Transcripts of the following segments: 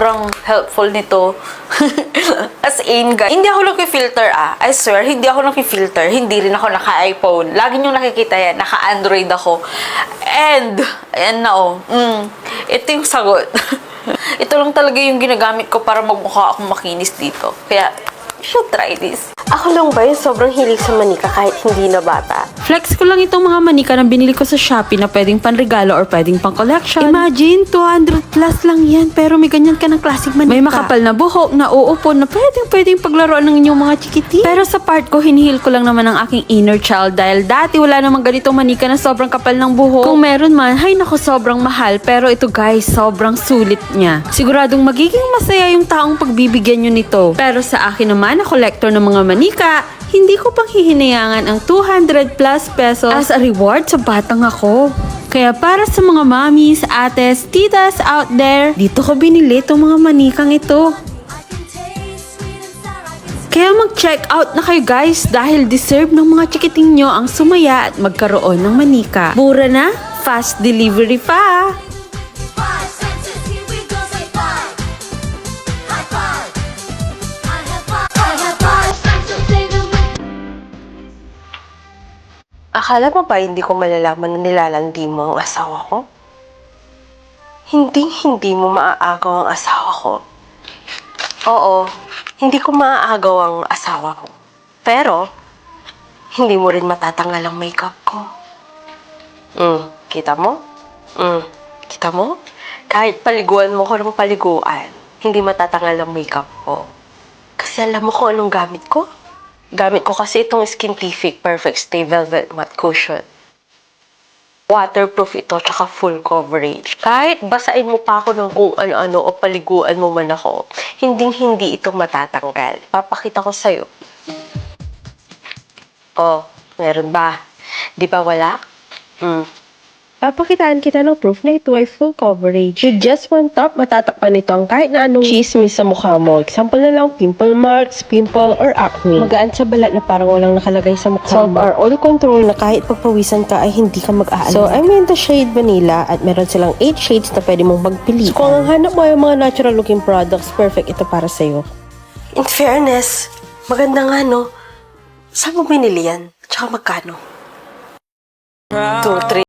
sobrang helpful nito. As in, guys, hindi ako naki-filter I swear, hindi ako naki-filter. Hindi rin ako naka-iPhone. Lagi nyo nakikita yan, naka-Android ako. And, ayan na ito yung sagot. Ito lang talaga yung ginagamit ko para magmukha akong makinis dito. Kaya, you should try this. Ako lang ba yung sobrang hilig sa manika kahit hindi na bata? Flex ko lang itong mga manika na binili ko sa Shopee na pwedeng panregalo or pwedeng pang collection. Imagine, 200 plus lang yan pero may ganyan ka ng classic manika. May makapal na buhok na uupo na pwedeng paglaruan ng inyong mga chikiti. Pero sa part ko, hinihil ko lang naman ang aking inner child dahil dati wala namang ganitong manika na sobrang kapal ng buhok. Kung meron man, hay nako, sobrang mahal. Pero ito guys, sobrang sulit niya. Siguradong magiging masaya yung taong pagbibigyan nyo nito. Pero sa akin naman, na collector ng mga manika, hindi ko pang hihinayangan ang 200 plus pesos as a reward sa batang ako. Kaya para sa mga mommies, ates, titas out there, dito ko binili itong mga manikang ito. Kaya mag-check out na kayo guys dahil deserve ng mga chikiting nyo ang sumaya at magkaroon ng manika. Mura na, fast delivery pa! Akala mo ba hindi ko malalaman na nilalandi mo ang asawa ko? Hindi mo maaagaw ang asawa ko. Oo, hindi ko maaagaw ang asawa ko. Pero, hindi mo rin matatanggal ang makeup ko. Kita mo? Kita mo? Kahit paliguan mo ko ng paliguan, hindi matatanggal ang makeup ko. Kasi alam mo kung anong gamit ko? Gamit ko kasi itong Skintific Perfect Stay Velvet Matte Cushion. Waterproof ito, tsaka full coverage. Kahit basain mo pa ako ng kung ano-ano o paliguan mo man ako, hindi ito matatanggal. Papakita ko sa'yo. Oh, meron ba? Di ba wala? Papakitaan kita ng proof na ito ay full coverage. With just one tap, matatakpan ito ang kahit na anong chismis sa mukha mo. Example na lang, pimple marks, pimple, or acne. Magaan sa balat na parang walang nakalagay sa mukha mo. Solve our oil control na kahit pagpawisan ka ay hindi ka mag-aalala. So, I'm in the shade vanilla at meron silang 8 shades na pwede mong magpili. So, kung ang hanap mo yung mga natural looking products, perfect ito para sa'yo. In fairness, maganda nga no. Saan mo binili yan? Tsaka magkano? 2, 3.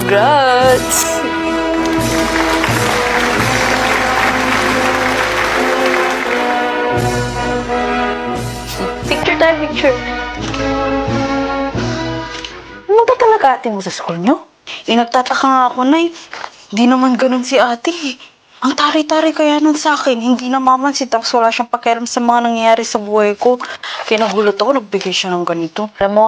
Congrats! Picture tayo, picture. Ano ba talaga ate mo sa school nyo? Nagtataka nga ako, Nay. Di naman ganun si ate eh. Ang tari-tari kaya nun sa akin, hindi namamansin tapos wala siyang pakialam sa mga nangyayari sa buhay ko. Kinagulat ako, nagbigay siya ng ganito. Alam mo,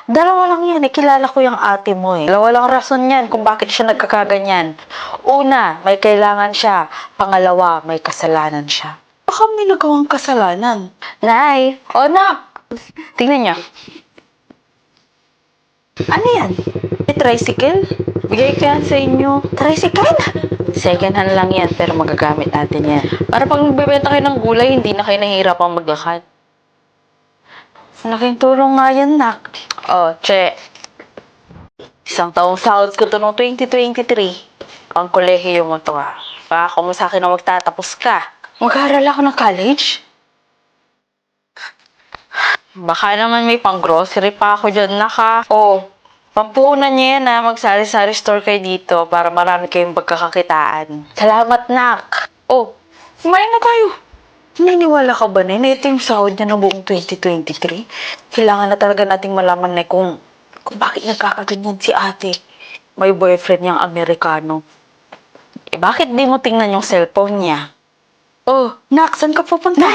dalawa lang yan. Kilala ko yung ate mo eh. Dalawa lang rason yan kung bakit siya nagkakaganyan. Una, may kailangan siya. Pangalawa, may kasalanan siya. Baka may nagawang kasalanan. Nay! O, nak! Tingnan niyo. Ano yan? May tricycle? Bigay ko yan sa inyo. Tricycle? Second hand lang yan, pero magagamit natin yan. Para pag nagbebenta kayo ng gulay, hindi na kayo nahihirapang maglakad. Malaking tulong nga yan, nak. Oh, che. Isang taong sahod ko to noong 2023. Ang kolehiyo mo to ah. Baka mo sa akin na magtatapos ka. Mag-aaral ako ng college? Baka naman may pang-grocery pa ako dyan, naka. Oh, pampuhunan niyo yan ha. Magsari-sari store kayo dito para marami kayong pagkakakitaan. Salamat, nak. Oh, kumain na tayo. Naniniwala ka ba na ito yung sahod niya ng buong 2023? Kailangan na talaga nating malaman na kung bakit nagkakaganyan si ate. May boyfriend niyang Amerikano. Eh, bakit di mo tingnan yung cellphone niya? Oh, nak, saan ka pupunta?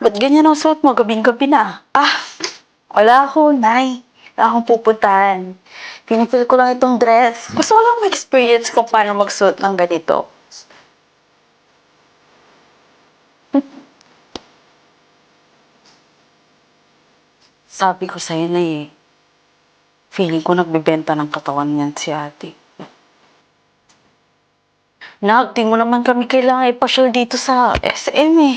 Ba't ganyan ang suot mo? Gabing-gabi na. Wala ako, Nay. Wala akong pupuntahan. Pinipil ko lang itong dress. Gusto ko lang ma-experience kung paano magsuot ng ganito. Sabi ko sa'yo na eh. Feeling ko nagbebenta ng katawan niyan si ate. Nak, di mo naman kami kailangan ipasyal dito sa SM eh.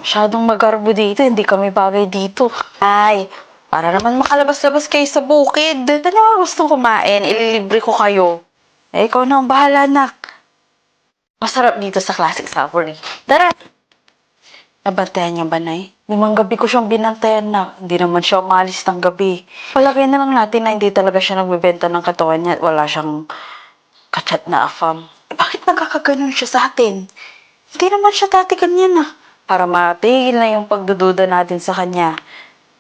Masyadong magarbo dito, hindi kami bagay dito. Ay, para naman makalabas-labas kayo sa bukid. Ano ba gustong kumain? Ililibre ko kayo. Eh, ikaw na ang bahala, nak. Masarap dito sa Classic Savory. Tara! Nabantayan niya ba, Nay? Limang gabi ko siyang binantayan, nak. Hindi naman siya umalis ng gabi. Palagay na lang natin na hindi talaga siya nagbebenta ng katawan niya at wala siyang kachat na afam. Eh, bakit nagkakaganon siya sa atin? Hindi naman siya dati ganyan, para matigil na yung pagdududa natin sa kanya.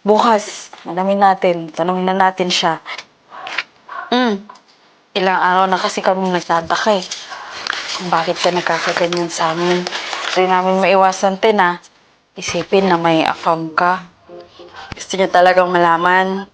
Bukas, alamin natin, tanungin na natin siya. Ilang araw na kasi kami nagtataka eh. Kung bakit ka nagkakaganyan sa amin. Hindi namin maiwasan isipin na may afam ka. Gusto niya talagang malaman.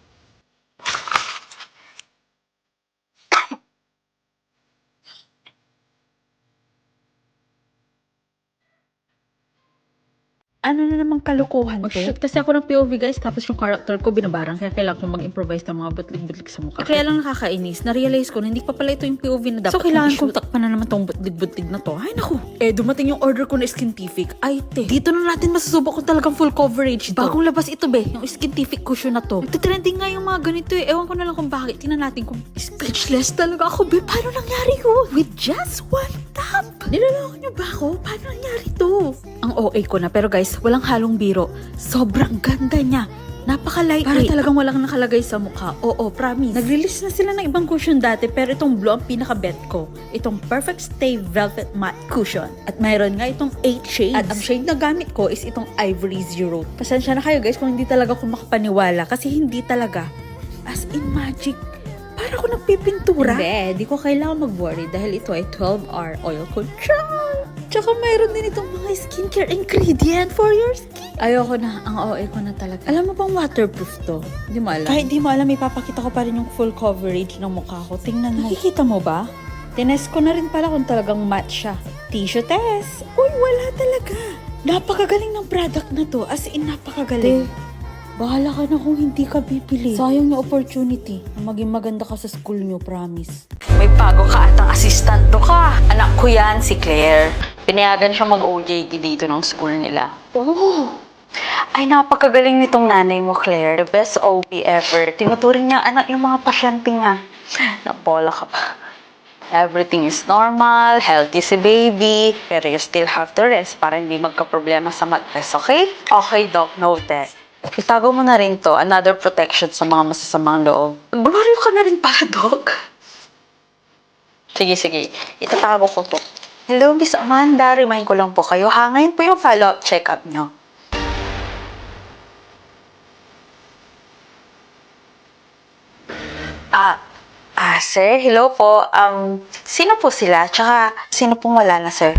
Ano na namang kalukuhan to? Mag-shoot kasi ako ng POV guys, tapos yung character ko binabarang, kaya kailangan ko mag-improvise ng mga butlig-butlig sa mukha. Kaya lang nakakainis, na-realize ko na hindi pa pala ito yung POV na dapat. So, kailangan kong takpan na naman tong butlig-butlig na to. Ay, naku. Dumating yung order ko na Skintific. Ay, te. Dito na natin masusubok kung talagang full coverage to. Bagong labas ito, be. Yung Skintific cushion na to. Nagtitrending nga yung mga ganito eh. Ewan ko na lang kung bakit. Tingnan natin kung speechless talaga ako, be. Paano nangyari yun? With just one tap. Niloloko niyo ba ako? Paano nangyari to? Ang OA ko na. Pero guys, walang halong biro. Sobrang ganda niya. Napaka-lightweight. Para talagang walang nakalagay sa mukha. Oo, promise. Nag-release na sila ng ibang cushion dati, pero itong blue ang pinaka-bet ko. Itong Perfect Stay Velvet Matte Cushion. At mayroon nga itong 8 shades. At ang shade na gamit ko is itong Ivory Zero. Pasensya na kayo guys kung hindi talaga ako makapaniwala kasi hindi talaga. As in magic. Para ako nagpipintura. Hindi, di ko kailangan mag-worry dahil ito ay 12-hour oil control. Tsaka mayroon din itong mga skincare ingredient for your skin. Ayoko na, ang OA ko na talaga. Alam mo bang waterproof to? Hindi mo alam. Kahit di mo alam, ipapakita ko pa rin yung full coverage ng mukha ko. Tingnan mo. Nakikita mo ba? Tinest ko na rin pala kung talagang matte siya. Tissue test. Uy, wala talaga. Napakagaling ng product na to. As in, napakagaling. Bahala ka na kung hindi ka bibili. Sayang yung opportunity na maging maganda ka sa school nyo, promise. May bago ka atang assistant ka. Anak ko yan, si Claire. Pinayagan siya mag-OJT dito ng school nila. Oh! Ay, napakagaling nitong nanay mo, Claire. The best OB ever. Tinuturing niya anak yung mga pasyente niya. Napola ka pa. Everything is normal, healthy si baby, pero you still have to rest para hindi magka-problema sa matres, okay? Okay, Doc. Noted. Itago mo na rin to, another protection sa mga masasamang loob. Bumariw ka na rin pala, Doc. Sige. Itatawag ko po. Hello, Miss Amanda. Remind ko lang po kayo, ha? Ngayon po yung follow-up check-up nyo. Sir, hello po. Sino po sila? Tsaka, sino pong wala na, sir?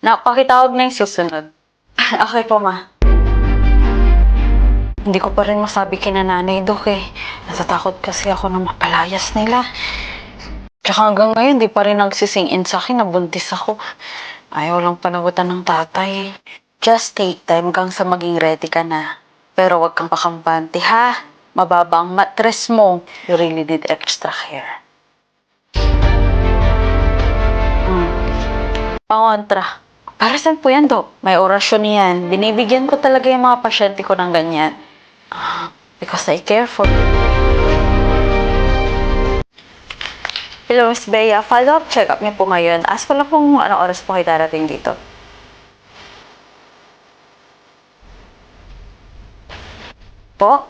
Pakitawag na yung susunod. Okay po, ma. Hindi ko pa rin masabi kina nanay, Dok, eh. Natatakot kasi ako na mapalayas nila. Tsaka hanggang ngayon, di pa rin nagsising in sa akin na buntis ako. Ayaw lang panagutan ng tatay. Just take time hanggang sa maging ready ka na. Pero wag kang pakampante, ha? Mababa ang mattress mo. You really need extra care. Pangontra. Para saan po yan, Dok? May orasyon yan. Binibigyan ko talaga yung mga pasyente ko ng ganyan. Because I care for you. Hello, Miss Bea. Follow-up check-up niyo po ngayon. Ask ko lang kung anong oras po kayo darating dito. Po?